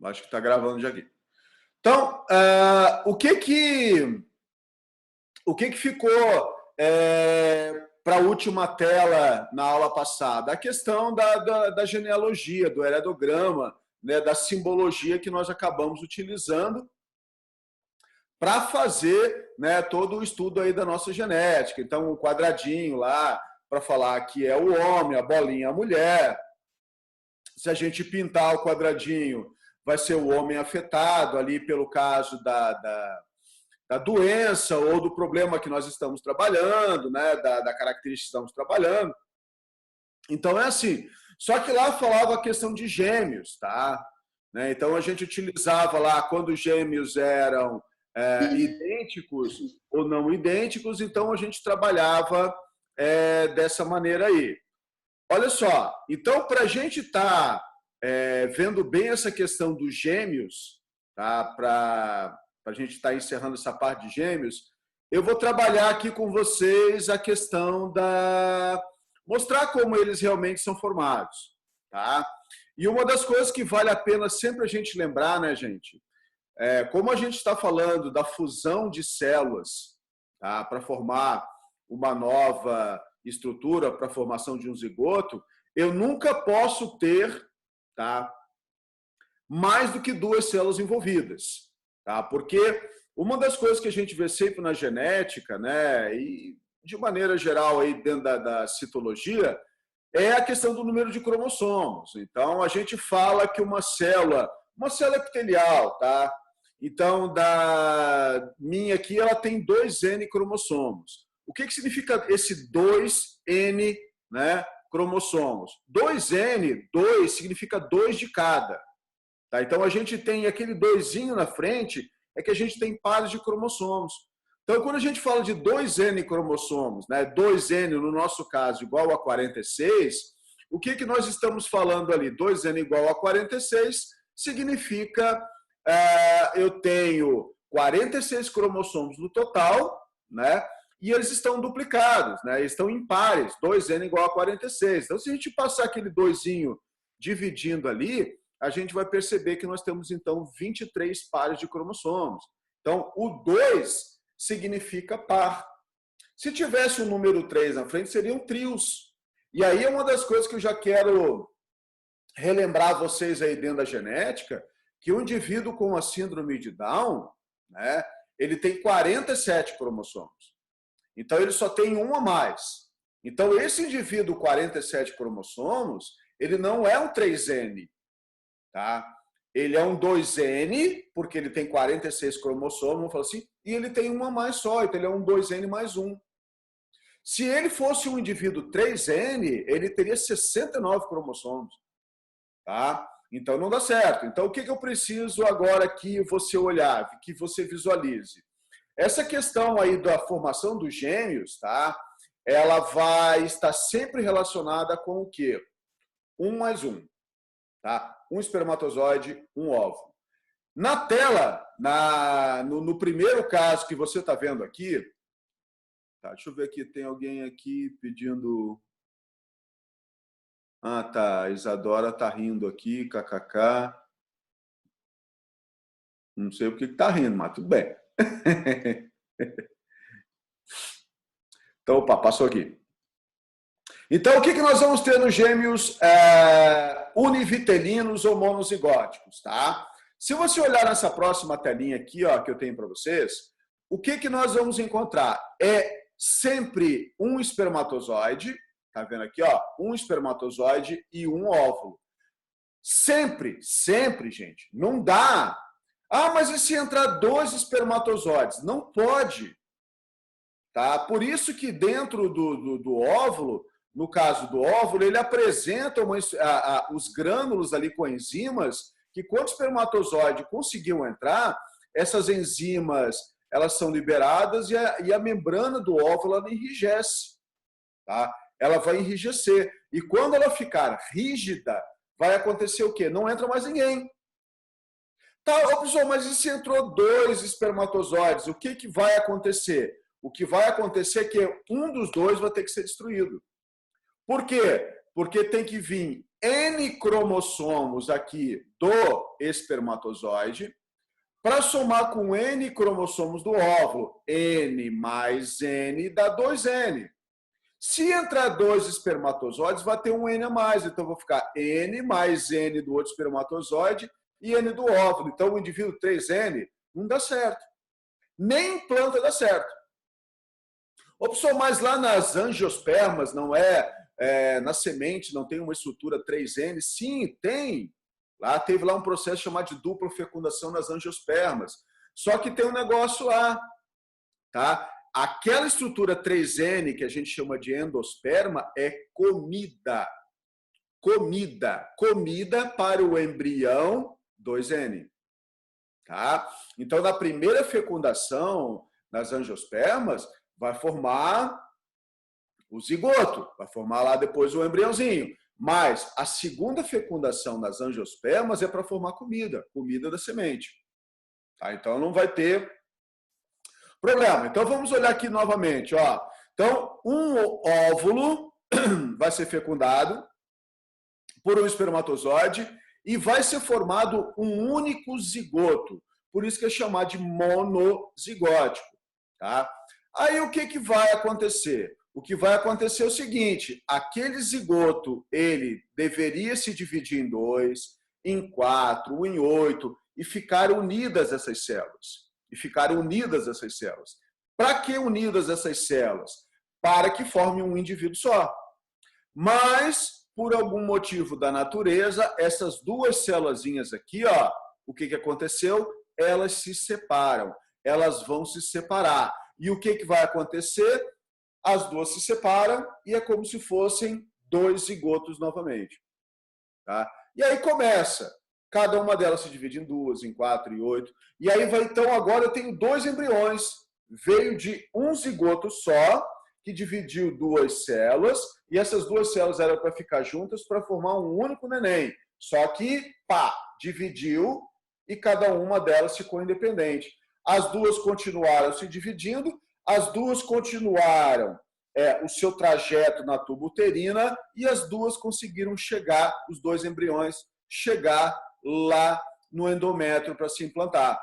Acho que está gravando já aqui. Então, o que que ficou para a última tela na aula passada? A questão da genealogia, do heredograma, né, da simbologia que nós acabamos utilizando para fazer, né, todo o estudo aí da nossa genética. Então, o quadradinho lá para falar que é o homem, a bolinha a mulher. Se a gente pintar o quadradinho, vai ser o homem afetado ali pelo caso da doença ou do problema que nós estamos trabalhando, né, da característica que estamos trabalhando. Então, é assim. Só que lá falava a questão de gêmeos, tá? Né? Então, a gente utilizava lá, quando os gêmeos eram idênticos ou não idênticos, então a gente trabalhava dessa maneira aí. Olha só, então, para a gente estar vendo bem essa questão dos gêmeos, tá? Para a gente estar encerrando essa parte de gêmeos, eu vou trabalhar aqui com vocês a questão da... mostrar como eles realmente são formados, tá? E uma das coisas que vale a pena sempre a gente lembrar, né, gente? Como a gente está falando da fusão de células, tá? Para formar uma nova estrutura para a formação de um zigoto, eu nunca posso ter, tá, mais do que 2 células envolvidas, tá? Porque uma das coisas que a gente vê sempre na genética, né, e de maneira geral aí dentro da citologia, é a questão do número de cromossomos. Então, a gente fala que uma célula epitelial, tá? Então, da minha aqui, ela tem 2N cromossomos. O que significa esse 2N, né, cromossomos? 2N, 2 significa 2 de cada. Tá? Então, a gente tem aquele 2zinho na frente, é que a gente tem pares de cromossomos. Então, quando a gente fala de 2N cromossomos, né, 2N, no nosso caso, igual a 46, o que nós estamos falando ali? 2N igual a 46 significa eu tenho 46 cromossomos no total, né? E eles estão duplicados, né? Eles estão em pares, 2N igual a 46. Então, se a gente passar aquele 2zinho dividindo ali, a gente vai perceber que nós temos, então, 23 pares de cromossomos. Então, o 2 significa par. Se tivesse o número 3 na frente, seriam trios. E aí é uma das coisas que eu já quero relembrar vocês aí dentro da genética, que o indivíduo com a síndrome de Down, né, ele tem 47 cromossomos. Então, ele só tem um a mais. Então, esse indivíduo 47 cromossomos, ele não é um 3N, tá? Ele é um 2N, porque ele tem 46 cromossomos, vamos falar assim, e ele tem um a mais só, então ele é um 2N mais um. Se ele fosse um indivíduo 3N, ele teria 69 cromossomos, tá? Então, não dá certo. Então, o que eu preciso agora que você olhar, que você visualize? Essa questão aí da formação dos gêmeos, tá? Ela vai estar sempre relacionada com o quê? 1 mais 1, tá? Um espermatozoide, um óvulo. Na tela, no primeiro caso que você está vendo aqui, tá? Deixa eu ver aqui, tem alguém aqui pedindo... Ah, tá, a Isadora tá rindo aqui, kkk. Não sei o que tá rindo, mas tudo bem. Então, opa, passou aqui. Então, o que nós vamos ter nos gêmeos univitelinos ou monozigóticos, tá? Se você olhar nessa próxima telinha aqui, ó, que eu tenho para vocês, o que nós vamos encontrar? É sempre um espermatozoide, tá vendo aqui, ó? Um espermatozoide e um óvulo. Sempre, sempre, gente. Não dá. Ah, mas e se entrar 2 espermatozoides? Não pode. Tá? Por isso que dentro do óvulo, no caso do óvulo, ele apresenta os grânulos ali com enzimas, que quando o espermatozoide conseguiu entrar, essas enzimas elas são liberadas e a membrana do óvulo ela enrijece. Tá? Ela vai enrijecer. E quando ela ficar rígida, vai acontecer o quê? Não entra mais ninguém. Tá, pessoal, mas e se entrou 2 espermatozoides? O que vai acontecer? O que vai acontecer é que um dos 2 vai ter que ser destruído. Por quê? Porque tem que vir N cromossomos aqui do espermatozoide para somar com N cromossomos do óvulo. N mais N dá 2N. Se entrar dois espermatozoides, vai ter um N a mais. Então, vou ficar N mais N do outro espermatozoide e N do óvulo. Então, o indivíduo 3N não dá certo. Nem em planta dá certo. Opção mais lá nas angiospermas, não na semente, não tem uma estrutura 3N? Sim, tem. Lá teve lá um processo chamado de dupla fecundação nas angiospermas. Só que tem um negócio lá, tá? Aquela estrutura 3N que a gente chama de endosperma é comida. Comida para o embrião 2N. Tá? Então, na primeira fecundação, nas angiospermas, vai formar o zigoto, vai formar lá depois o embriãozinho. Mas a segunda fecundação nas angiospermas é para formar comida da semente. Tá? Então, não vai ter problema. Então, vamos olhar aqui novamente. Ó. Então, um óvulo vai ser fecundado por um espermatozoide e vai ser formado um único zigoto. Por isso que é chamado de monozigótico. Tá? Aí, o que vai acontecer? O que vai acontecer é o seguinte, aquele zigoto, ele deveria se dividir em 2, em 4, em 8 e ficar unidas essas células. Para que unidas essas células? Para que formem um indivíduo só. Mas, por algum motivo da natureza, essas duas células aqui, ó, o que aconteceu? Elas se separam. Elas vão se separar. E o que vai acontecer? As duas se separam e é como se fossem dois zigotos novamente. Tá? E aí começa. Cada uma delas se divide em 2, em 4 e 8. E aí vai, então, agora eu tenho 2 embriões. Veio de um zigoto só, que dividiu 2 células, e essas 2 células eram para ficar juntas para formar um único neném. Só que, dividiu e cada uma delas ficou independente. As duas continuaram se dividindo, as duas continuaram o seu trajeto na tuba uterina e as duas conseguiram chegar, os 2 embriões, chegar lá no endométrio para se implantar.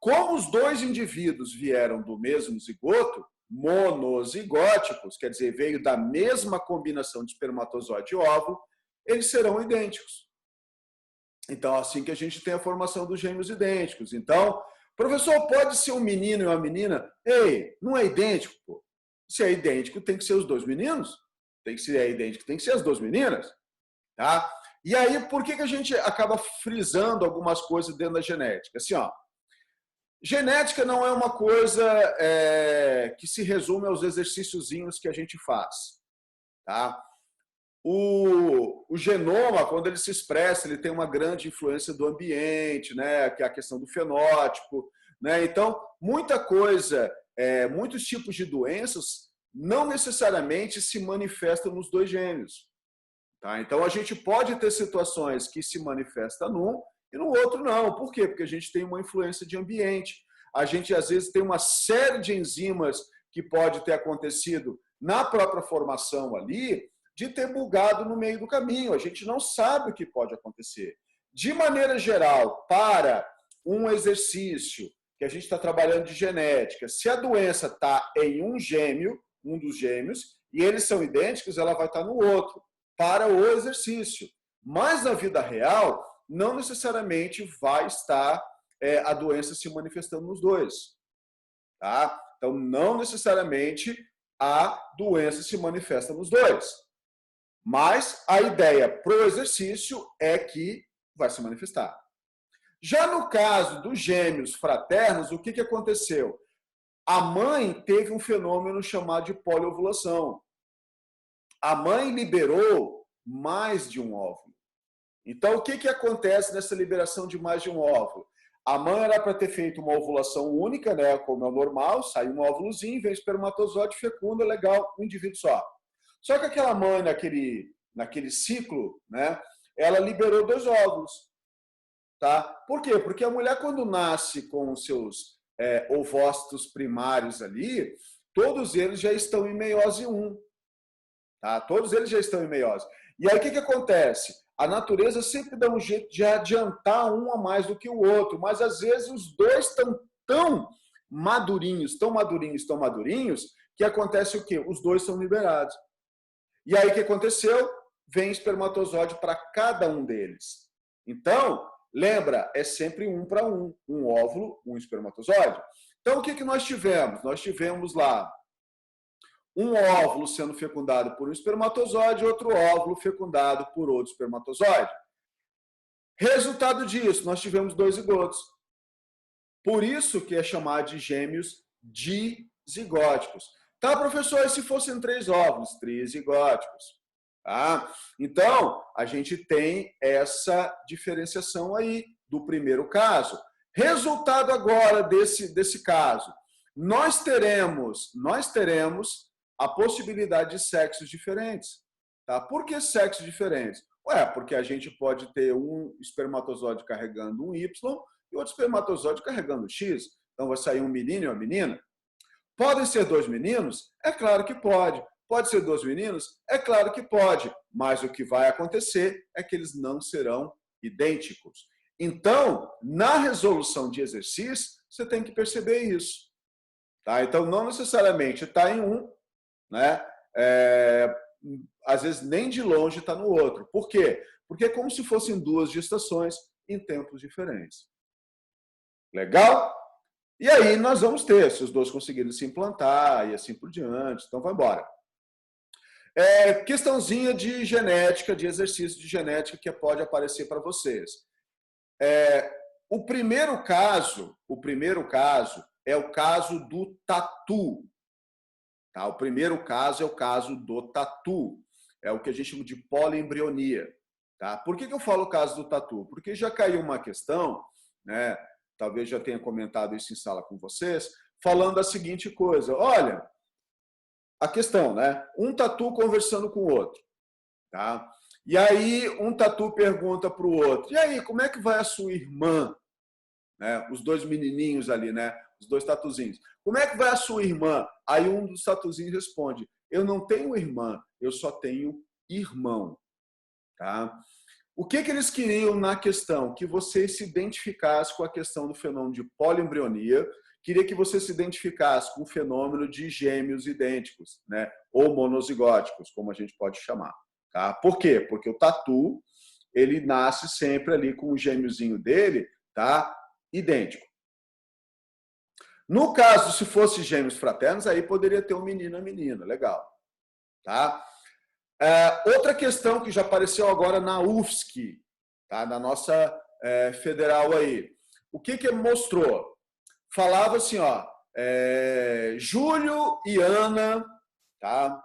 Como os 2 indivíduos vieram do mesmo zigoto, monozigóticos, quer dizer, veio da mesma combinação de espermatozoide e óvulo, eles serão idênticos. Então, assim que a gente tem a formação dos gêmeos idênticos. Então, professor, pode ser um menino e uma menina? Ei, não é idêntico, pô. Se é idêntico, tem que ser os 2 meninos. Se é idêntico, tem que ser as 2 meninas. Tá? E aí, por que a gente acaba frisando algumas coisas dentro da genética? Assim, ó, genética não é uma coisa que se resume aos exercíciozinhos que a gente faz. Tá? O genoma, quando ele se expressa, ele tem uma grande influência do ambiente, né? Que é a questão do fenótipo. Né? Então, muita coisa, muitos tipos de doenças não necessariamente se manifestam nos 2 gêmeos. Tá? Então, a gente pode ter situações que se manifestam num e no outro não. Por quê? Porque a gente tem uma influência de ambiente. A gente, às vezes, tem uma série de enzimas que pode ter acontecido na própria formação ali, de ter bugado no meio do caminho. A gente não sabe o que pode acontecer. De maneira geral, para um exercício que a gente está trabalhando de genética, se a doença está em um gêmeo, um dos gêmeos, e eles são idênticos, ela vai estar no outro, para o exercício. Mas na vida real, não necessariamente vai estar a doença se manifestando nos 2. Tá? Então, não necessariamente a doença se manifesta nos 2. Mas a ideia para o exercício é que vai se manifestar. Já no caso dos gêmeos fraternos, o que aconteceu? A mãe teve um fenômeno chamado de poliovulação. A mãe liberou mais de um óvulo. Então, o que acontece nessa liberação de mais de um óvulo? A mãe era para ter feito uma ovulação única, né, como é o normal, sai um óvulozinho, vem espermatozoide, fecunda, legal, um indivíduo só. Só que aquela mãe, naquele ciclo, né, ela liberou 2 óvulos. Tá? Por quê? Porque a mulher, quando nasce com os seus ovócitos primários ali, todos eles já estão em meiose 1. Tá? Todos eles já estão em meiose. E aí o que acontece? A natureza sempre dá um jeito de adiantar um a mais do que o outro, mas às vezes os dois estão tão madurinhos, tão madurinhos, tão madurinhos, que acontece o quê? Os dois são liberados. E aí o que aconteceu? Vem espermatozoide para cada um deles. Então, lembra, é sempre um para um. Um óvulo, um espermatozoide. Então, o que nós tivemos? Nós tivemos lá um óvulo sendo fecundado por um espermatozoide e outro óvulo fecundado por outro espermatozoide. Resultado disso, nós tivemos 2 zigotos. Por isso que é chamado de gêmeos dizigóticos. Tá, professor, e se fossem 3 óvulos? Trizigóticos. Tá? Então, a gente tem essa diferenciação aí do primeiro caso. Resultado agora desse caso. Nós teremos a possibilidade de sexos diferentes. Tá? Por que sexos diferentes? Porque a gente pode ter um espermatozoide carregando um Y e outro espermatozoide carregando X. Então, vai sair um menino e uma menina. Podem ser 2 meninos? É claro que pode. Pode ser 2 meninos? É claro que pode. Mas o que vai acontecer é que eles não serão idênticos. Então, na resolução de exercício, você tem que perceber isso. Tá? Então, não necessariamente está em um, né? Às vezes nem de longe está no outro. Por quê? Porque é como se fossem 2 gestações em tempos diferentes. Legal? E aí nós vamos ter, se os 2 conseguirem se implantar e assim por diante. Então, vai embora. Questãozinha de genética, de exercício de genética que pode aparecer para vocês. O primeiro caso é o caso do tatu. Tá? O primeiro caso é o caso do tatu. É o que a gente chama de poliembrionia. Tá? Por que eu falo o caso do tatu? Porque já caiu uma questão, né? Talvez já tenha comentado isso em sala com vocês, falando a seguinte coisa. Olha, a questão, né? Um tatu conversando com o outro. Tá? E aí um tatu pergunta para o outro, e aí, como é que vai a sua irmã? Né? Os 2 menininhos ali, né? Os 2 tatuzinhos. Como é que vai a sua irmã? Aí um dos tatuzinhos responde, eu não tenho irmã, eu só tenho irmão. Tá? O que eles queriam na questão? Que você se identificasse com a questão do fenômeno de poliembrionia, queria que você se identificasse com o fenômeno de gêmeos idênticos, né? Ou monozigóticos, como a gente pode chamar. Tá? Por quê? Porque o tatu, ele nasce sempre ali com o gêmeozinho dele, tá? Idêntico. No caso, se fosse gêmeos fraternos, aí poderia ter um menino e uma menina. Legal. Tá? Outra questão que já apareceu agora na UFSC, tá? Na nossa federal aí. O que mostrou? Falava assim, ó, Júlio e Ana, tá?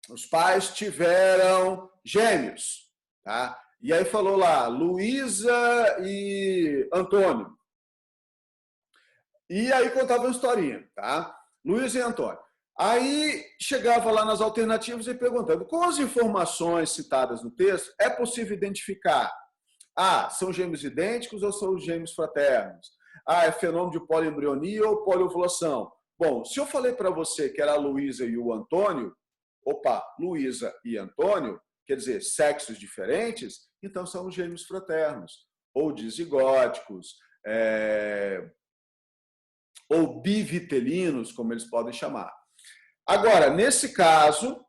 Os pais tiveram gêmeos, tá? E aí falou lá, Luísa e Antônio. E aí contava uma historinha, tá? Luísa e Antônio. Aí chegava lá nas alternativas e perguntando, com as informações citadas no texto, é possível identificar, são gêmeos idênticos ou são gêmeos fraternos? É fenômeno de poliembrionia ou poliovulação? Bom, se eu falei para você que era a Luísa e o Antônio, Luísa e Antônio, quer dizer, sexos diferentes, então são os gêmeos fraternos, ou dizigóticos, ou bivitelinos, como eles podem chamar. Agora, nesse caso,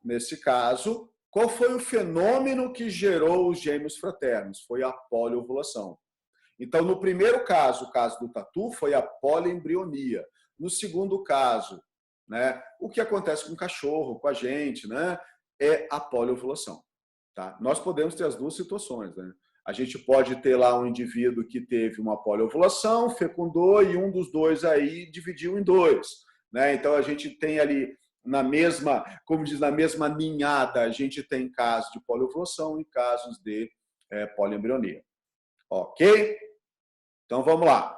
qual foi o fenômeno que gerou os gêmeos fraternos? Foi a poliovulação. Então, no primeiro caso, o caso do tatu, foi a poliembrionia. No segundo caso, né, o que acontece com o cachorro, com a gente, né, é a poliovulação. Tá? Nós podemos ter as 2 situações. Né? A gente pode ter lá um indivíduo que teve uma poliovulação, fecundou e um dos 2 aí dividiu em 2. Né? Então, a gente tem ali na mesma, como diz, na mesma ninhada, a gente tem casos de poliovulação e casos de poliembrionia. Ok? Então, vamos lá.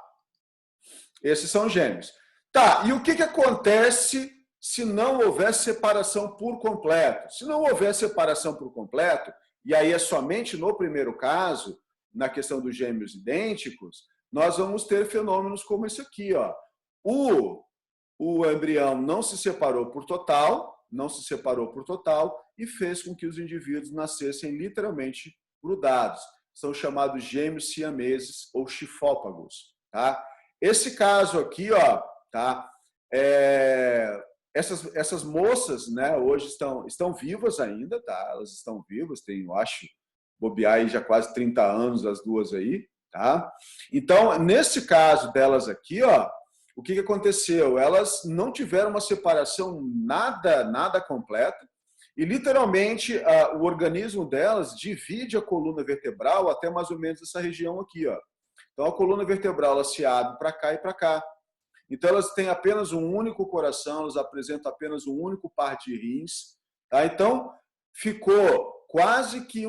Esses são gêmeos. Tá, e o que acontece se não houver separação por completo? Se não houver separação por completo, e aí é somente no primeiro caso, na questão dos gêmeos idênticos, nós vamos ter fenômenos como esse aqui. Ó. O embrião não se separou por total, não se separou por total e fez com que os indivíduos nascessem literalmente grudados. São chamados gêmeos siameses ou chifópagos. Tá? Esse caso aqui, ó, tá? Essas moças, né, hoje estão vivas ainda, tá? Elas estão vivas, tem, eu acho, bobear aí já quase 30 anos as duas aí, tá? Então, nesse caso delas aqui, ó, o que aconteceu? Elas não tiveram uma separação nada completa e, literalmente, o organismo delas divide a coluna vertebral até mais ou menos essa região aqui, ó. Então, a coluna vertebral ela se abre para cá e para cá. Então, elas têm apenas um único coração, elas apresentam apenas um único par de rins. Tá? Então, ficou quase que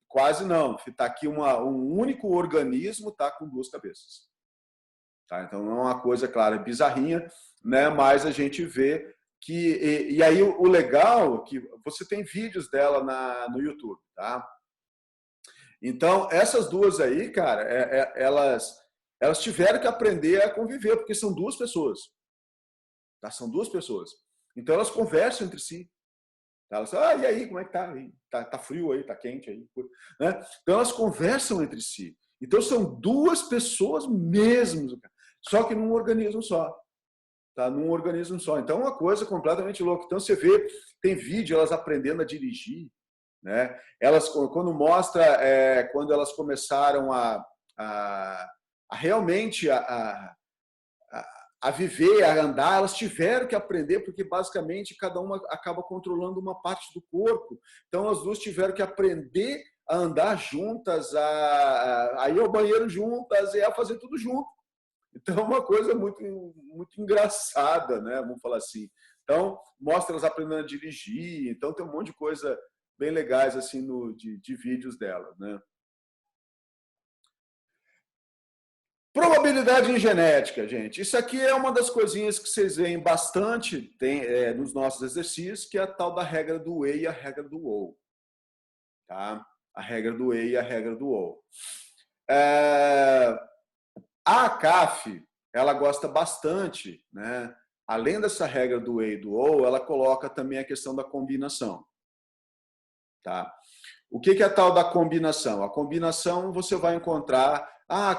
quase não, está aqui um único organismo tá, com duas cabeças. Tá? Então, não é uma coisa, claro, bizarrinha, né? Mas a gente vê que... E aí, o legal é que você tem vídeos dela no YouTube. Tá? Então, essas duas aí, cara, elas tiveram que aprender a conviver, porque são duas pessoas. Tá? São duas pessoas. Então, elas conversam entre si. Tá? Elas falam, e aí, como é que tá? Tá frio aí, tá quente aí. Né? Então, elas conversam entre si. Então, são duas pessoas mesmo, só que num organismo só. Tá? Num organismo só. Então, é uma coisa completamente louca. Então, você vê, tem vídeo, elas aprendendo a dirigir. Né? Elas, quando mostra, quando elas começaram a realmente a viver, a andar, elas tiveram que aprender, porque basicamente cada uma acaba controlando uma parte do corpo. Então as duas tiveram que aprender a andar juntas, a ir ao banheiro juntas e a fazer tudo junto. Então é uma coisa muito engraçada, né? Vamos falar assim. Então mostra elas aprendendo a dirigir. Então tem um monte de coisa bem legais assim de vídeos dela, né? Probabilidade em genética, gente. Isso aqui é uma das coisinhas que vocês veem bastante nos nossos exercícios, que é a tal da regra do E e a regra do OU. Tá? A regra do E e a regra do OU. A CAF, ela gosta bastante, né? Além dessa regra do E e do OU, ela coloca também a questão da combinação. Tá? O que é a tal da combinação? A combinação você vai encontrar,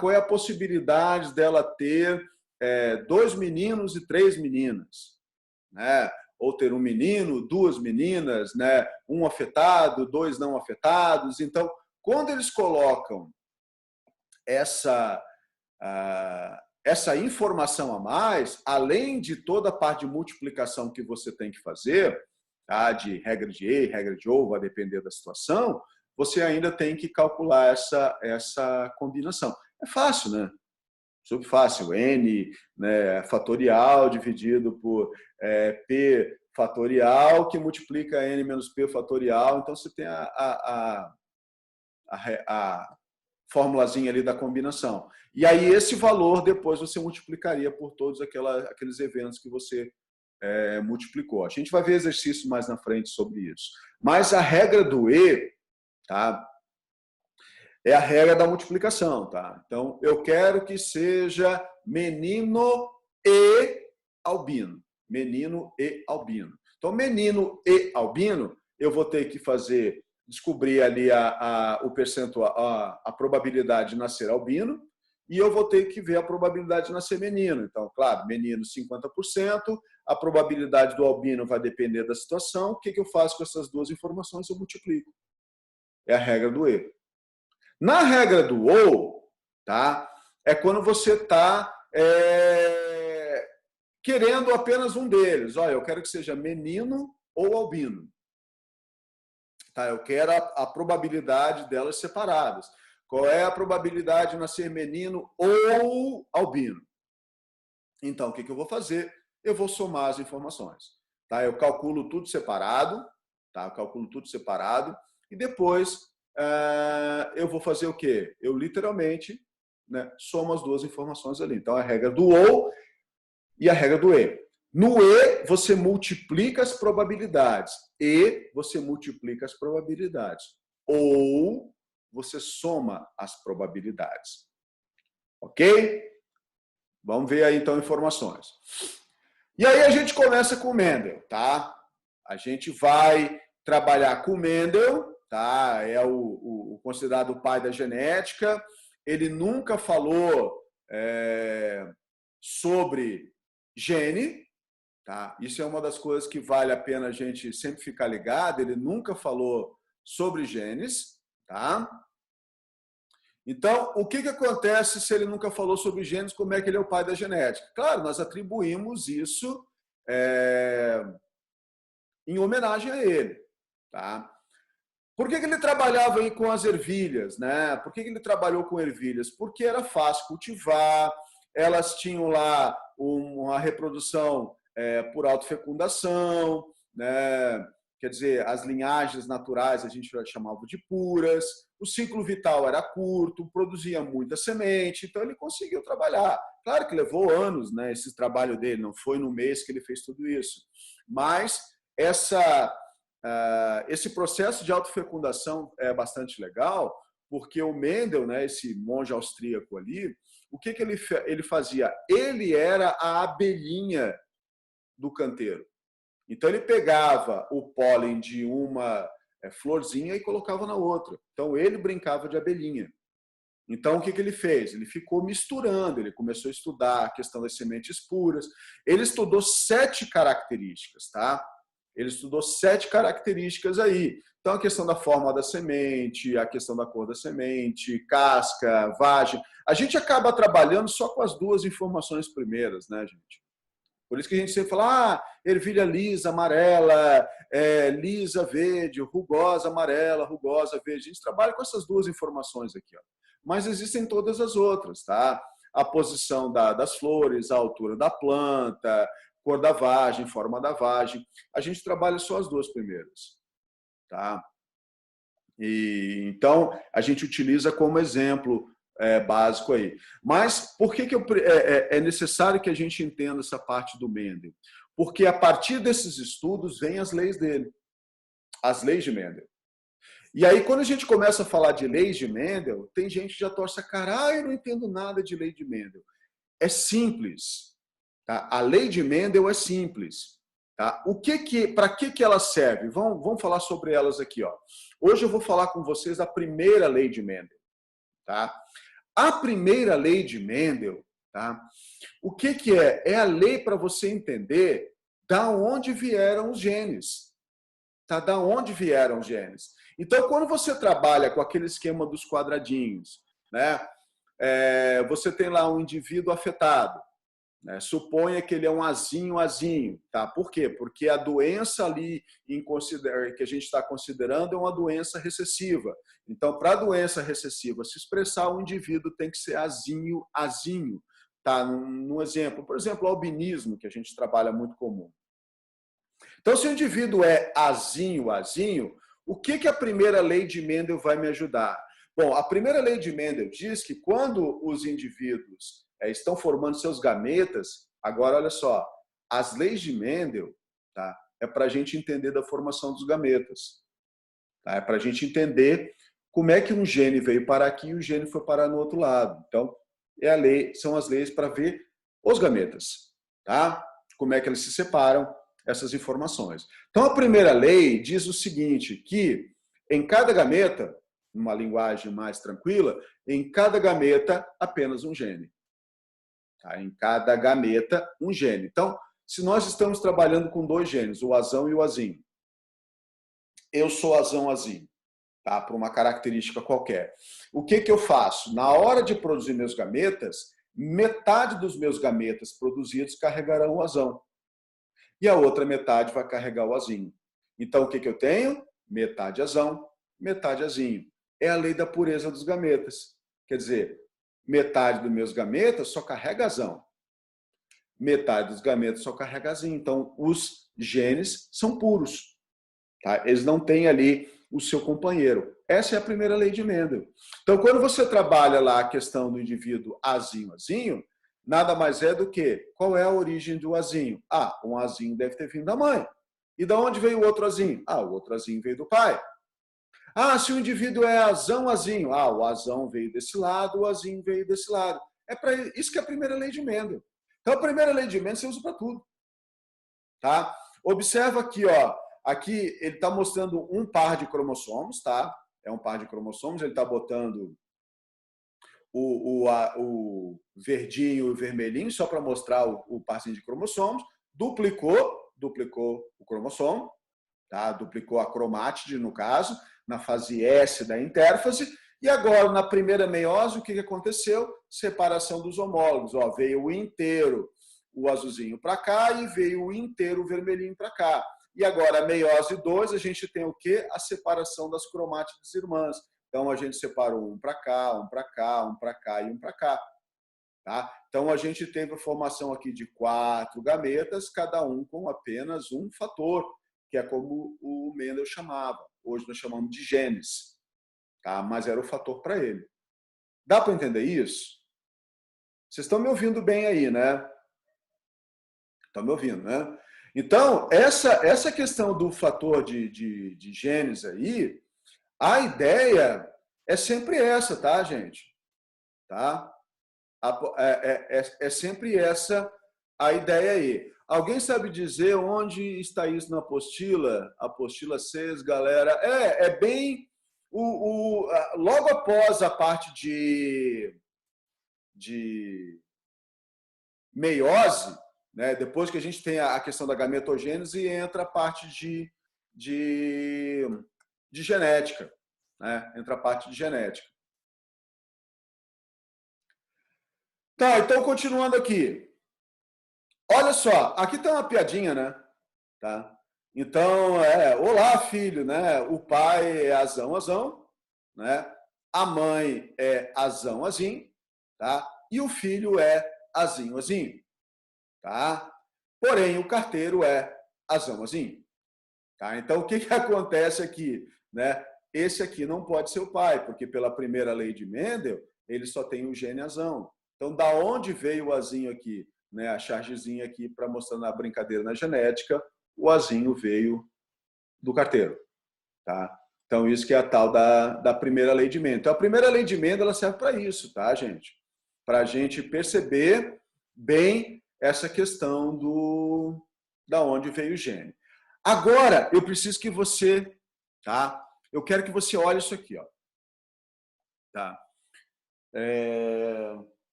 qual é a possibilidade dela ter 2 meninos e 3 meninas, né? Ou ter um menino, 2 meninas, né? Um afetado, 2 não afetados. Então, quando eles colocam essa informação a mais, além de toda a parte de multiplicação que você tem que fazer, tá? De regra de E, regra de OU, vai depender da situação, você ainda tem que calcular essa combinação. É fácil, né? Super fácil. N, né, fatorial dividido por P fatorial, que multiplica N menos P fatorial. Então, você tem a formulazinha ali da combinação. E aí, esse valor, depois, você multiplicaria por todos aqueles eventos que você multiplicou. A gente vai ver exercício mais na frente sobre isso. Mas a regra do E, tá? É a regra da multiplicação, tá? Então, eu quero que seja menino e albino. Menino e albino. Então, menino e albino, eu vou ter que descobrir ali o percentual, a probabilidade de nascer albino, e eu vou ter que ver a probabilidade de nascer menino. Então, claro, menino 50%, a probabilidade do albino vai depender da situação. O que eu faço com essas duas informações? Eu multiplico. É a regra do E. Na regra do OU, tá? É quando você está querendo apenas um deles. Olha, eu quero que seja menino ou albino. Tá? Eu quero a probabilidade delas separadas. Qual é a probabilidade de nascer menino ou albino? Então, o que eu vou fazer? Eu vou somar as informações. Tá? Eu calculo tudo separado. Tá? Eu calculo tudo separado. E depois eu vou fazer o quê? Eu literalmente, né, somo as duas informações ali. Então, a regra do OU e a regra do E. No E, você multiplica as probabilidades. E, você multiplica as probabilidades. Ou, você soma as probabilidades. Ok? Vamos ver aí, então, informações. E aí a gente começa com o Mendel, tá? A gente vai trabalhar com Mendel, tá? É o considerado o pai da genética. Ele nunca falou sobre gene, tá? Isso é uma das coisas que vale a pena a gente sempre ficar ligado. Ele nunca falou sobre genes, tá? Então, o que acontece se ele nunca falou sobre genes? Como é que ele é o pai da genética? Claro, nós atribuímos isso em homenagem a ele, tá? Por que ele trabalhava aí com as ervilhas, né? Por que ele trabalhou com ervilhas? Porque era fácil cultivar, elas tinham lá uma reprodução por autofecundação, né? Quer dizer, as linhagens naturais a gente chamava de puras, o ciclo vital era curto, produzia muita semente, então ele conseguiu trabalhar. Claro que levou anos, né, esse trabalho dele, não foi no mês que ele fez tudo isso, mas esse processo de autofecundação é bastante legal, porque o Mendel, né, esse monge austríaco ali, o que ele fazia? Ele era a abelhinha do canteiro. Então, ele pegava o pólen de uma florzinha e colocava na outra. Então, ele brincava de abelhinha. Então, o que ele fez? Ele ficou misturando, ele começou a estudar a questão das sementes puras. Ele estudou 7 características, tá? Ele estudou 7 características aí. Então, a questão da forma da semente, a questão da cor da semente, casca, vagem. A gente acaba trabalhando só com as 2 informações primeiras, né, gente? Por isso que a gente sempre fala, ervilha lisa, amarela, lisa, verde, rugosa, amarela, rugosa, verde. A gente trabalha com essas 2 informações aqui, ó. Mas existem todas as outras, tá? A posição das flores, a altura da planta, cor da vagem, forma da vagem. A gente trabalha só as 2 primeiras, tá? E então a gente utiliza como exemplo básico aí. Mas por que é necessário que a gente entenda essa parte do Mendel? Porque a partir desses estudos vêm as leis dele, as leis de Mendel. E aí, quando a gente começa a falar de leis de Mendel, tem gente que já torce a cara, eu não entendo nada de lei de Mendel. É simples. Tá? A lei de Mendel é simples. Tá? Para que ela serve? Vamos falar sobre elas aqui. Ó. Hoje eu vou falar com vocês da primeira lei de Mendel. Tá? A primeira lei de Mendel, tá? O que é? É a lei para você entender da onde vieram os genes. Tá? Da onde vieram os genes. Então, quando você trabalha com aquele esquema dos quadradinhos, né? Você tem lá um indivíduo afetado. Né? Suponha que ele é um azinho. Tá? Por quê? Porque a doença ali que a gente está considerando é uma doença recessiva. Então, para a doença recessiva se expressar, o indivíduo tem que ser azinho. Tá? Num exemplo, por exemplo, o albinismo, que a gente trabalha muito comum. Então, se o indivíduo é azinho, o que a primeira lei de Mendel vai me ajudar? Bom, a primeira lei de Mendel diz que quando os indivíduos estão formando seus gametas, agora olha só, as leis de Mendel, tá, é para a gente entender da formação dos gametas. Tá? É para a gente entender como é que um gene veio parar aqui e o gene foi parar no outro lado. Então, são as leis para ver os gametas. Tá? Como é que eles se separam, essas informações. Então, a primeira lei diz o seguinte, que em cada gameta, numa linguagem mais tranquila, em cada gameta, apenas um gene. Tá? Em cada gameta, um gene. Então, se nós estamos trabalhando com 2 genes, o azão e o azinho, eu sou azão-azinho, tá? Por uma característica qualquer. O que eu faço? Na hora de produzir meus gametas, metade dos meus gametas produzidos carregarão o azão. E a outra metade vai carregar o azinho. Então, o que eu tenho? Metade azão, metade azinho. É a lei da pureza dos gametas. Quer dizer, metade dos meus gametas só carrega azão. Metade dos gametas só carrega azinho. Então, os genes são puros. Tá? Eles não têm ali o seu companheiro. Essa é a primeira lei de Mendel. Então, quando você trabalha lá a questão do indivíduo azinho, nada mais é do que, qual é a origem do azinho? Um azinho deve ter vindo da mãe. E de onde veio o outro azinho? O outro azinho veio do pai. Se o indivíduo é azão-azinho, o azão veio desse lado, o azinho veio desse lado. É para isso que é a primeira lei de Mendel. Então, a primeira lei de Mendel você usa para tudo. Tá? Observa aqui, ó, aqui ele está mostrando um par de cromossomos, tá? É um par de cromossomos, ele está botando o verdinho e o vermelhinho, só para mostrar o parzinho de cromossomos. Duplicou o cromossomo, tá? Duplicou a cromátide, no caso, na fase S da intérfase. E agora, na primeira meiose, o que aconteceu? Separação dos homólogos. Ó, veio o inteiro o azulzinho para cá e veio o inteiro o vermelhinho para cá. E agora, a meiose 2, a gente tem o quê? A separação das cromátides irmãs. Então, a gente separou um para cá, um para cá, um para cá e um para cá. Tá? Então, a gente teve a formação aqui de 4 gametas, cada um com apenas um fator, que é como o Mendel chamava. Hoje nós chamamos de genes. Tá? Mas era o fator para ele. Dá para entender isso? Vocês estão me ouvindo bem aí, né? Estão me ouvindo, né? Então, essa questão do fator de genes aí, a ideia é sempre essa, tá, gente? Tá? É sempre essa a ideia aí. Alguém sabe dizer onde está isso na apostila? Apostila 6, galera. É bem... logo após a parte de meiose, né? Depois que a gente tem a questão da gametogênese, entra a parte de genética. Né? Entra a parte de genética. Tá, então continuando aqui. Olha só, aqui tem uma piadinha, né? Tá? Então, olá, filho, né? O pai é azão, azão, né? A mãe é azão, azim, tá? E o filho é azinho, azinho, tá? Porém, o carteiro é azão, azinho, tá? Então, o que acontece aqui, né? Esse aqui não pode ser o pai, porque pela primeira lei de Mendel, ele só tem o gene azão. Então, da onde veio o azinho aqui? Né? A chargezinha aqui para mostrar na brincadeira na genética, o azinho veio do carteiro. Tá? Então, isso que é a tal da primeira lei de Mendel. Então, a primeira lei de Mendel ela serve para isso, tá, gente? Para a gente perceber bem essa questão da onde veio o gene. Agora, eu preciso que você, tá? Eu quero que você olhe isso aqui, ó. Tá?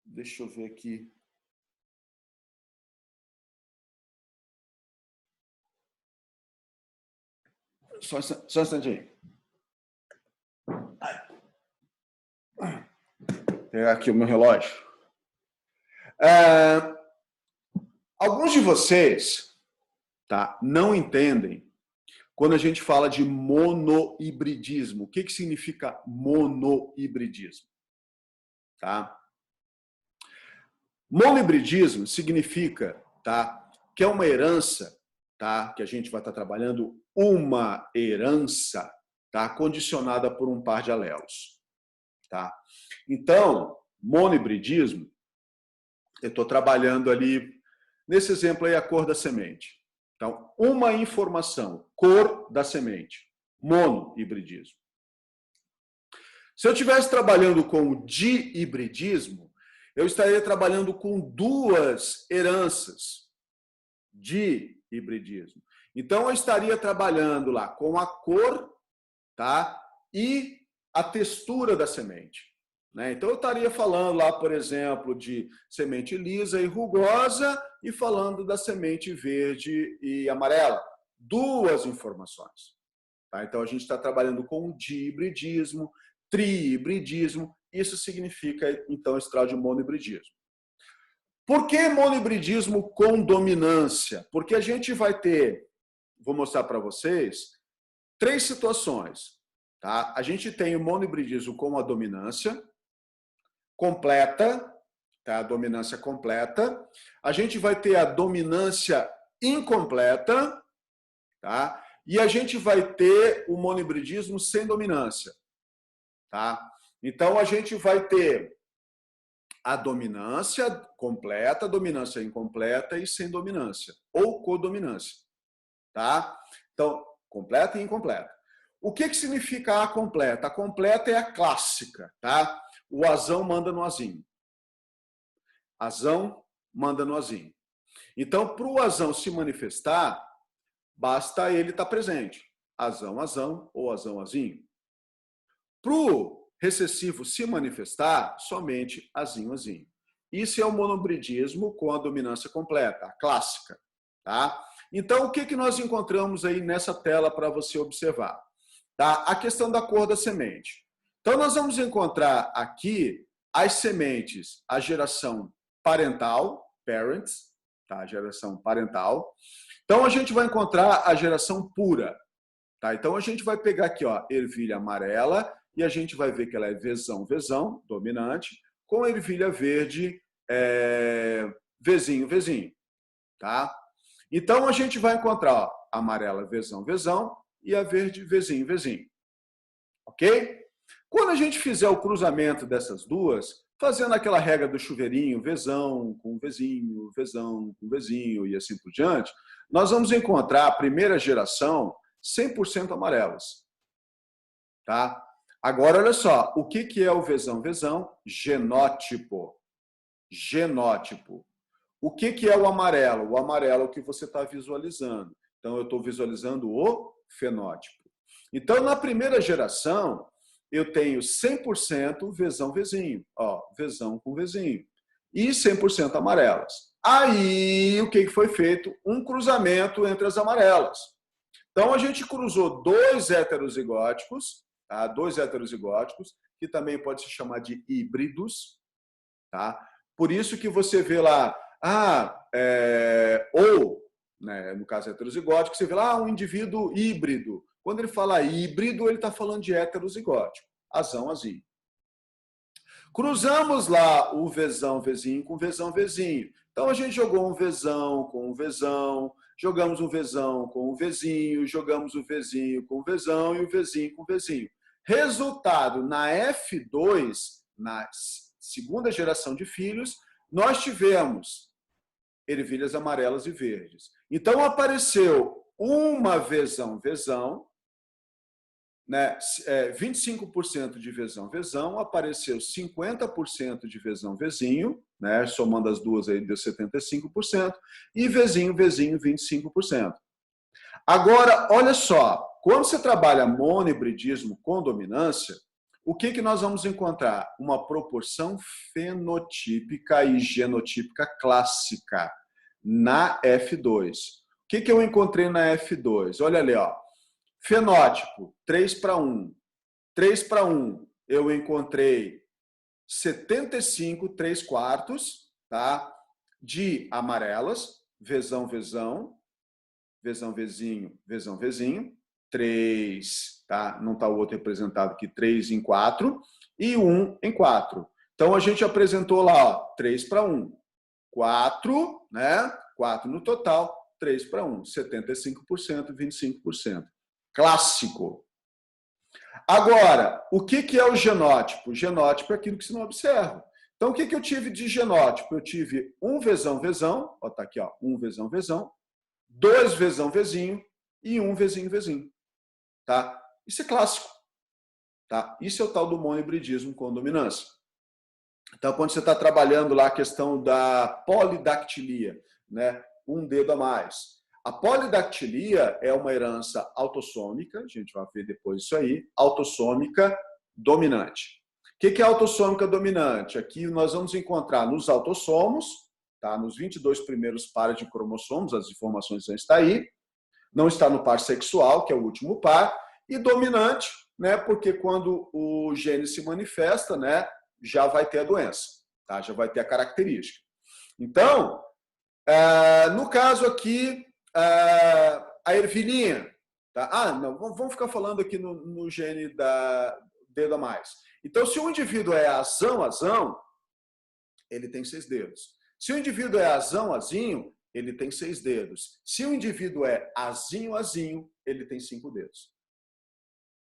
Deixa eu ver aqui. Só um instantinho. Vou pegar aqui o meu relógio. Alguns de vocês, tá, não entendem quando a gente fala de monohibridismo. O que significa monohibridismo? Tá? Monohibridismo significa, tá, que é uma herança, tá, que a gente vai estar trabalhando uma herança, tá, condicionada por um par de alelos. Tá? Então, monohibridismo, eu estou trabalhando ali, nesse exemplo aí, a cor da semente. Então, uma informação, cor da semente, monohibridismo. Se eu estivesse trabalhando com o dihibridismo, eu estaria trabalhando com duas heranças, dihibridismo. Então, eu estaria trabalhando lá com a cor, tá? E a textura da semente. Né? Então, eu estaria falando lá, por exemplo, de semente lisa e rugosa e falando da semente verde e amarela. Duas informações. Tá? Então, a gente está trabalhando com o dihibridismo, trihibridismo. Isso significa, então, esse grau de monohibridismo. Por que monohibridismo com dominância? Porque a gente vai ter, vou mostrar para vocês, 3 situações. Tá? A gente tem o monohibridismo com a dominância completa, tá? A dominância completa. A gente vai ter a dominância incompleta, tá? E a gente vai ter o monohibridismo sem dominância. Tá? Então, a gente vai ter a dominância completa, a dominância incompleta e sem dominância, ou codominância. Tá? Então, completa e incompleta. O que significa a completa? A completa é a clássica. Tá? O azão manda no azinho. Azão manda no azinho. Então, para o azão se manifestar, basta ele estar presente. Azão, azão ou azão, azinho. Para o recessivo se manifestar, somente azinho, azinho. Isso é o monobridismo com a dominância completa, a clássica. Tá? Então, o que nós encontramos aí nessa tela para você observar? Tá? A questão da cor da semente. Então, nós vamos encontrar aqui as sementes, a geração parental, parents, tá? A geração parental. Então, a gente vai encontrar a geração pura. Tá? Então, a gente vai pegar aqui, ó, ervilha amarela, e a gente vai ver que ela é vezão, vezão, dominante, com ervilha verde, vezinho, vezinho. Tá? Então, a gente vai encontrar ó, a amarela, vezão, vezão, e a verde, vezinho, vezinho. Ok? Quando a gente fizer o cruzamento dessas duas, fazendo aquela regra do chuveirinho, vezão com vezinho, vezão com vezinho e assim por diante, nós vamos encontrar a primeira geração 100% amarelas. Tá? Agora, olha só, o que é o vezão, vezão? Genótipo. Genótipo. O que é o amarelo? O amarelo é o que você está visualizando. Então, eu estou visualizando o fenótipo. Então, na primeira geração, eu tenho 100% vezão, vezinho. Ó, vezão com vezinho. E 100% amarelas. Aí, o que foi feito? Um cruzamento entre as amarelas. Então, a gente cruzou dois heterozigóticos, tá? Dois heterozigóticos, que também pode se chamar de híbridos. Tá? Por isso que você vê lá, ou, né, no caso heterozigótico, você vê lá um indivíduo híbrido. Quando ele fala híbrido, ele está falando de heterozigótico. Azão, azinho. Cruzamos lá o vezão, vezinho com vezão, vezinho. Então, a gente jogou um vezão com um vezão, jogamos um vezão com um vezinho, jogamos o vezinho com o vezão e o vezinho com o vezinho. Resultado, na F2, na segunda geração de filhos, nós tivemos ervilhas amarelas e verdes. Então, apareceu uma vezão, vezão, né? 25% de vezão, vezão, apareceu 50% de vezão, vezinho, né? Somando as duas aí deu 75%, e vezinho, vezinho, 25%. Agora, olha só, quando você trabalha monohibridismo com dominância, o que nós vamos encontrar? Uma proporção fenotípica e genotípica clássica na F2. O que eu encontrei na F2? Olha ali, ó. Fenótipo, 3:1. 3:1, eu encontrei 75, 3/4, tá? De amarelas, vezão, vezão, vezão, vezinho, vezão, vezinho. 3, tá? Não está o outro representado aqui, 3 em 4 e 1 em 4. Então, a gente apresentou lá, ó, 3:1. 4, né? 4 no total, 3:1. 75%, 25%. Clássico. Agora, o que é o genótipo? O genótipo é aquilo que se não observa. Então, o que eu tive de genótipo? Eu tive um vezão, vezão, ó, tá aqui, ó, um vezão, vezão, 2 vezão, vezinho e 1 vezinho, vezinho. Tá? Isso é clássico. Tá? Isso é o tal do monohibridismo com dominância. Então, quando você está trabalhando lá a questão da polidactilia, né? Um dedo a mais. A polidactilia é uma herança autossômica, a gente vai ver depois isso aí, autossômica dominante. O que é autossômica dominante? Aqui nós vamos encontrar nos autossomos, tá? Nos 22 primeiros pares de cromossomos, as informações já estão aí, não está no par sexual, que é o último par, e dominante, né? Porque quando o gene se manifesta, né? Já vai ter a doença, tá? Já vai ter a característica. Então, no caso aqui, a ervilhinha, tá? Não, vamos ficar falando aqui no gene da dedo a mais. Então, se o indivíduo é azão, azão, ele tem 6 dedos. Se o indivíduo é azão, azinho, ele tem 6 dedos. Se o indivíduo é azinho, azinho, ele tem 5 dedos.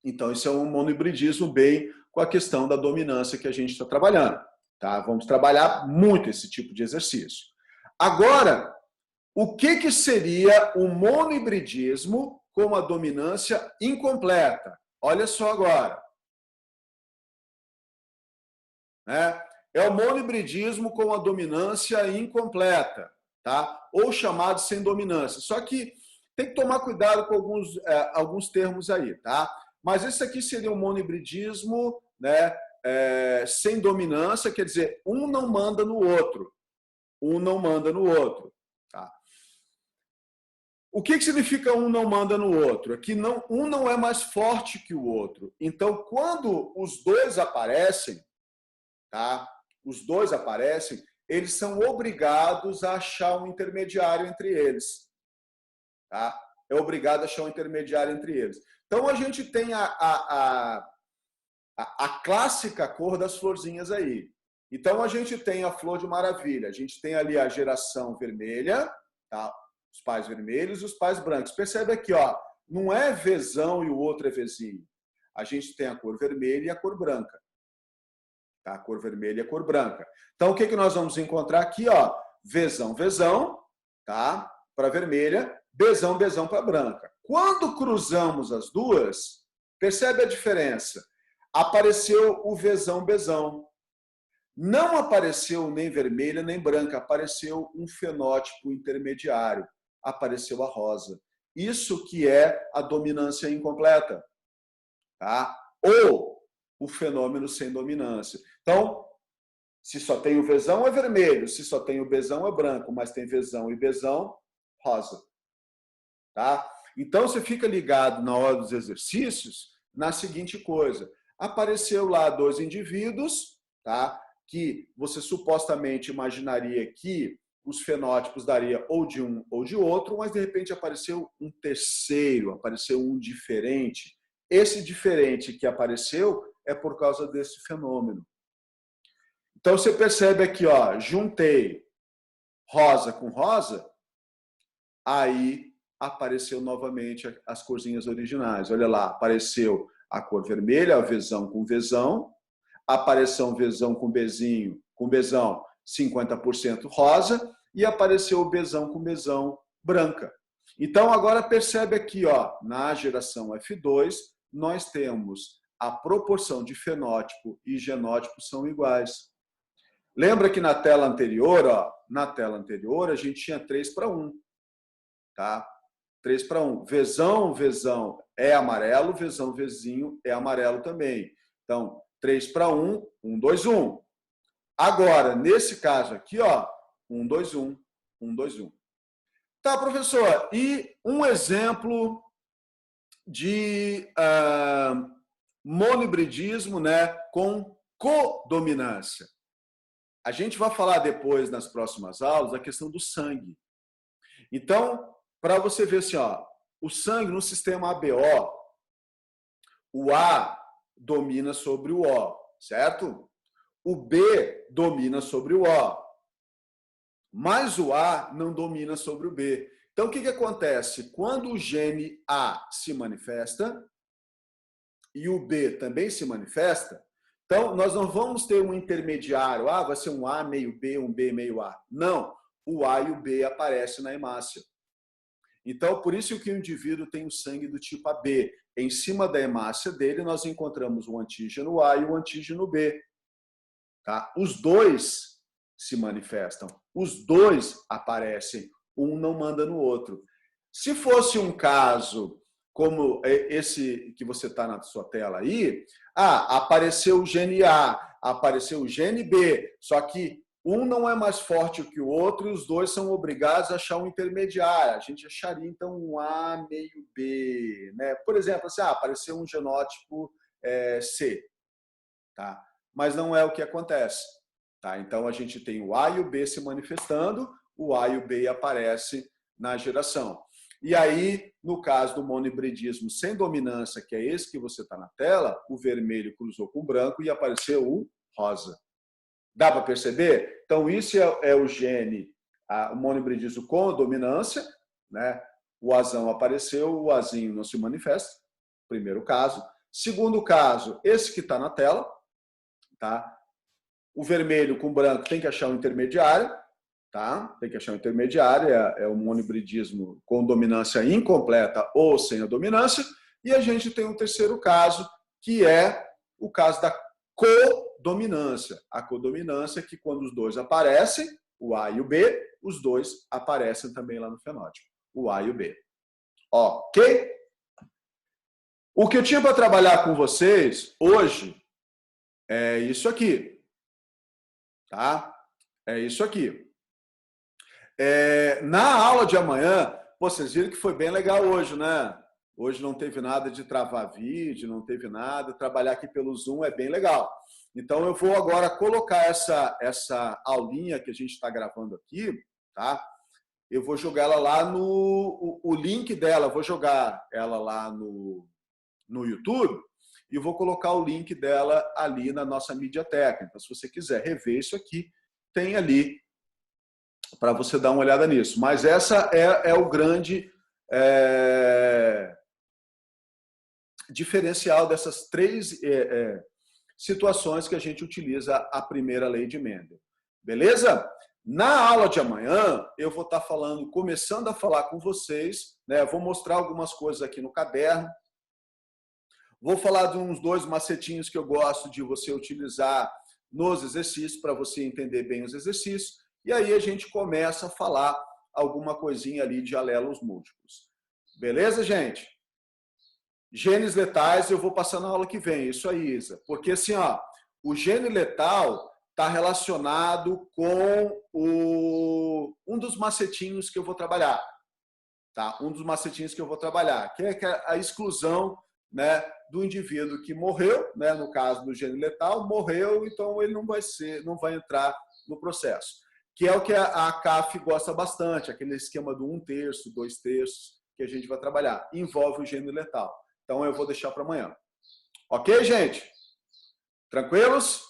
Então, isso é um monohibridismo bem com a questão da dominância que a gente está trabalhando. Tá? Vamos trabalhar muito esse tipo de exercício. Agora, o que seria o monohibridismo com a dominância incompleta? Olha só agora. É o monohibridismo com a dominância incompleta. tá? Ou chamado sem dominância. Só que tem que tomar cuidado com alguns termos aí, tá? Mas esse aqui seria um monohibridismo, né, sem dominância, quer dizer, um não manda no outro. Um não manda no outro. Tá? O que significa um não manda no outro? É que um não é mais forte que o outro. Então, quando os dois aparecem, tá? Os dois aparecem, eles são obrigados a achar um intermediário entre eles. Tá? É obrigado a achar um intermediário entre eles. Então, a gente tem a clássica cor das florzinhas aí. Então, a gente tem a flor de maravilha. A gente tem ali a geração vermelha, tá? Os pais vermelhos e os pais brancos. Percebe aqui, ó, não é Vzão e o outro é Vzinho. A gente tem a cor vermelha e a cor branca. Tá? A cor vermelha e a cor branca. Então, o que nós vamos encontrar aqui? Ó, Vzão, Vzão, tá? Para vermelha, Bzão, Bzão para branca. Quando cruzamos as duas, percebe a diferença? Apareceu o Vzão, Bzão. Não apareceu nem vermelha nem branca, apareceu um fenótipo intermediário. Apareceu a rosa. Isso que é a dominância incompleta. Tá? Ou o fenômeno sem dominância. Então, se só tem o Vzão, é vermelho. Se só tem o Bzão, é branco. Mas tem Vzão e Bzão, rosa. Tá? Então, você fica ligado na hora dos exercícios na seguinte coisa. Apareceu lá dois indivíduos, tá? Que você supostamente imaginaria que os fenótipos daria ou de um ou de outro, mas de repente apareceu um terceiro, apareceu um diferente. Esse diferente que apareceu é por causa desse fenômeno. Então você percebe aqui, ó, juntei rosa com rosa, aí apareceu novamente as corzinhas originais. Olha lá, apareceu a cor vermelha, a Vzão com Vzão, apareceu um Vzão com Bzinho, com Bzão 50% rosa, e apareceu o Bzão com Bzão branca. Então, agora percebe aqui, ó, na geração F2, nós temos a proporção de fenótipo e genótipo são iguais. Lembra que na tela anterior, ó, a gente tinha 3:1. Tá? 3:1. Vzão, Vzão é amarelo, Vzão, Vzinho é amarelo também. Então, 3:1, 1, 2, 1. Agora, nesse caso aqui, ó, 1, 2, 1, 1, 2, 1. Tá, professor, e um exemplo de monohibridismo, né, com codominância. A gente vai falar depois, nas próximas aulas, da questão do sangue. Então, para você ver assim, ó, o sangue no sistema ABO, o A domina sobre o O, certo? O B domina sobre o O, mas o A não domina sobre o B. Então, o que acontece? Quando o gene A se manifesta e o B também se manifesta, então nós não vamos ter um intermediário, vai ser um A meio B, um B meio A. Não, o A e o B aparecem na hemácia. Então, por isso que o indivíduo tem o sangue do tipo AB. Em cima da hemácia dele, nós encontramos o antígeno A e o antígeno B. Tá? Os dois se manifestam, os dois aparecem, um não manda no outro. Se fosse um caso como esse que você está na sua tela aí, apareceu o gene A, apareceu o gene B, só que um não é mais forte que o outro e os dois são obrigados a achar um intermediário. A gente acharia, então, um A meio B. Né? Por exemplo, assim, apareceu um genótipo C. Tá? Mas não é o que acontece. Tá? Então, a gente tem o A e o B se manifestando, o A e o B aparecem na geração. E aí, no caso do monohibridismo sem dominância, que é esse que você está na tela, o vermelho cruzou com o branco e apareceu o rosa. Dá para perceber? Então, isso é o gene, o monohibridismo com dominância, né? O Azão apareceu, o Azinho não se manifesta, primeiro caso. Segundo caso, esse que está na tela, tá? O vermelho com o branco tem que achar um intermediário, tá? Tem que achar um intermediário, é o monohibridismo com dominância incompleta ou sem a dominância. E a gente tem um terceiro caso, que é o caso da codominância. A codominância é que quando os dois aparecem, o A e o B, os dois aparecem também lá no fenótipo, o A e o B. Ok? O que eu tinha para trabalhar com vocês hoje é isso aqui, tá? É isso aqui. Na aula de amanhã, vocês viram que foi bem legal hoje, né? Hoje não teve nada de travar vídeo, não teve nada. Trabalhar aqui pelo Zoom é bem legal. Então, eu vou agora colocar essa aulinha que a gente está gravando aqui, tá? Eu vou jogar ela lá o link dela, vou jogar ela lá no YouTube e vou colocar o link dela ali na nossa Mediateca. Então, se você quiser rever isso aqui, tem ali para você dar uma olhada nisso. Mas essa é o grande diferencial dessas três situações que a gente utiliza a primeira lei de Mendel. Beleza? Na aula de amanhã, eu vou estar falando, começando a falar com vocês, né? Vou mostrar algumas coisas aqui no caderno. Vou falar de uns 2 macetinhos que eu gosto de você utilizar nos exercícios, para você entender bem os exercícios. E aí a gente começa a falar alguma coisinha ali de alelos múltiplos. Beleza, gente? Genes letais eu vou passar na aula que vem. Isso aí, Isa. Porque assim, ó, o gene letal está relacionado com um dos macetinhos que eu vou trabalhar. Tá? Um dos macetinhos que eu vou trabalhar, que é a exclusão, né, do indivíduo que morreu, né, no caso do gene letal, morreu, então ele não vai entrar no processo. Que é o que a CAF gosta bastante, aquele esquema do 1/3, 2/3, que a gente vai trabalhar. Envolve o gene letal. Então eu vou deixar para amanhã. Ok, gente? Tranquilos?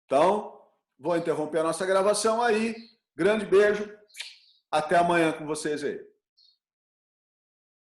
Então, vou interromper a nossa gravação aí. Grande beijo. Até amanhã com vocês aí.